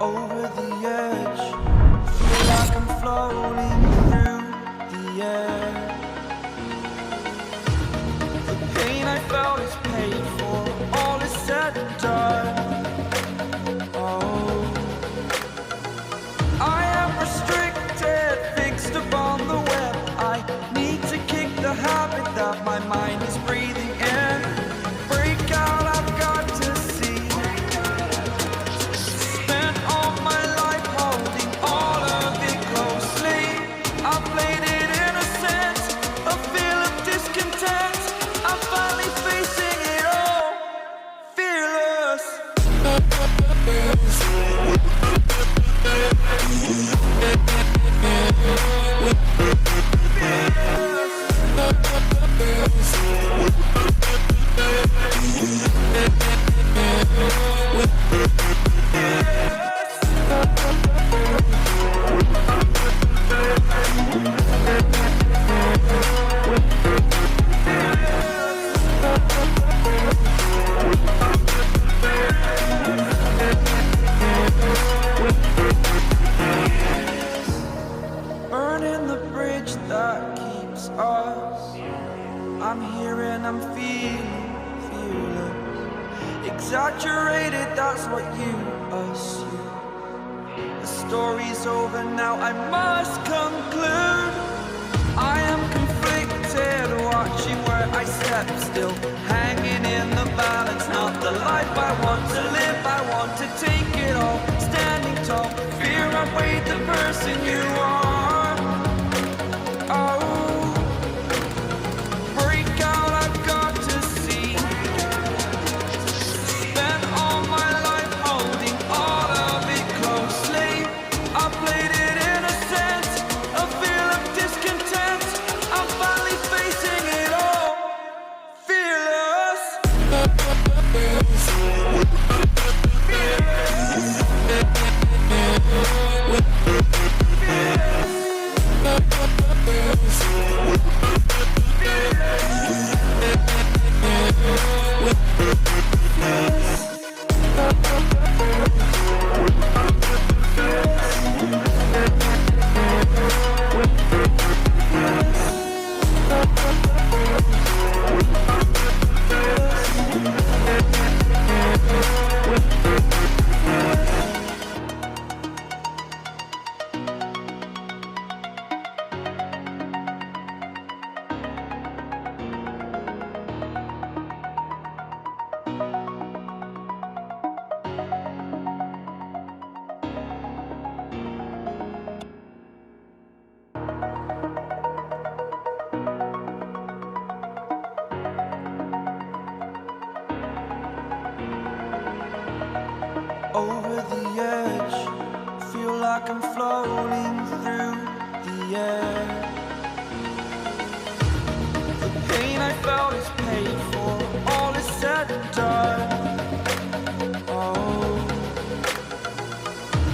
over the edge. Feel like I'm floating through the air. The pain I felt is paid for, all is said and done. Oh, I am restricted, fixed upon the web. I need to kick the habit that my mind is breathing in. Break out, I've got to see. Spent all my life holding all of it closely. I played it innocent, a feel of discontent. I'm finally facing it all, fearless. Burning the bridge that keeps us. I'm here and I'm feeling fearless. Exaggerated, that's what you assume. The story's over now, I must conclude. I am conflicted, watching where I step still, hanging in the balance. Not the life I want to live, I want to take it all. Standing tall, fear outweighed the person you are. Oh, break out, I've got to see. Spent all my life holding all of it closely. I played it innocent, a feel of discontent. I'm finally facing it all, fearless. Over the edge, feel like I'm floating through the air. The pain I felt is paid for, all is said and done. Oh,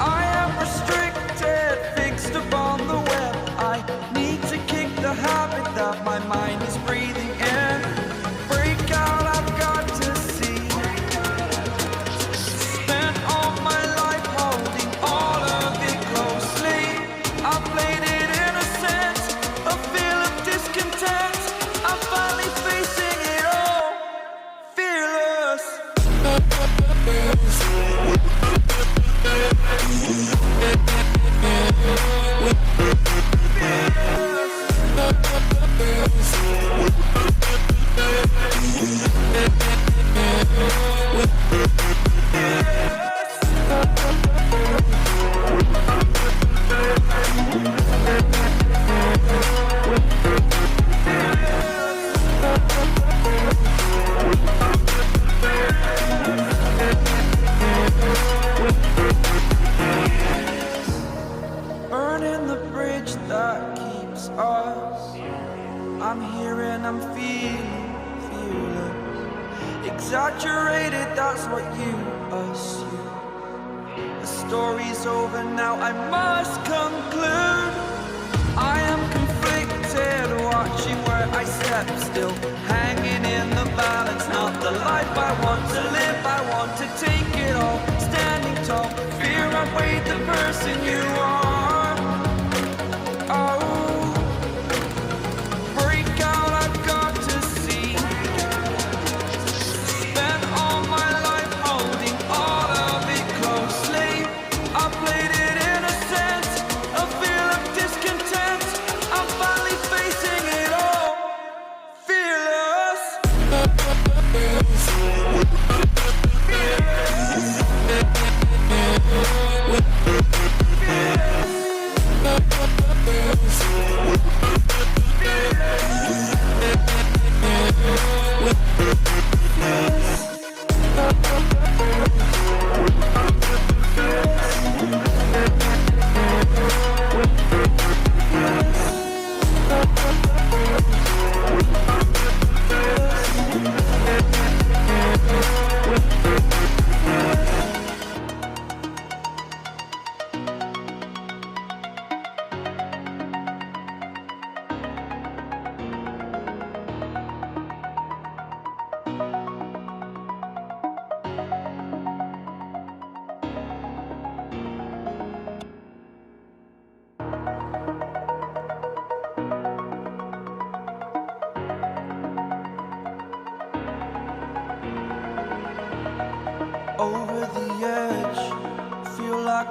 I am restricted, fixed upon the web. I need to kick the habit that my mind is breathing in. Break out, I've got to see. Spent all my life holding all of it closely. I played it innocent, a feel of discontent. I'm finally facing it all, fearless. Burning the bridge that keeps us. I'm here and I'm feeling fearless. Exaggerated, that's what you assume. The story's over now, I must conclude. I am conflicted, watching where I step still, hanging in the balance. Not the life I want to live, I want to take it all. Standing tall, fear outweighs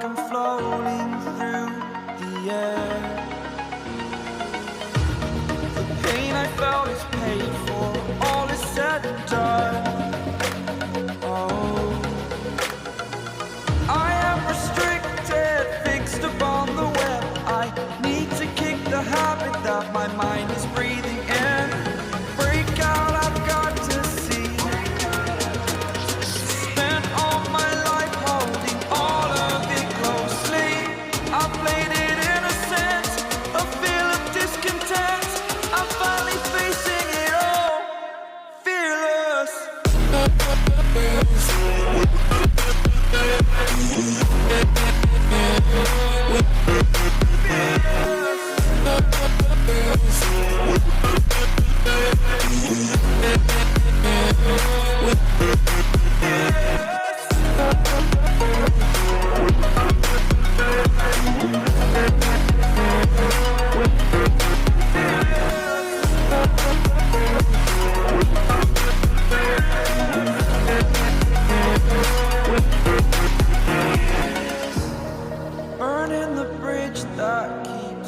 like I'm floating through the air.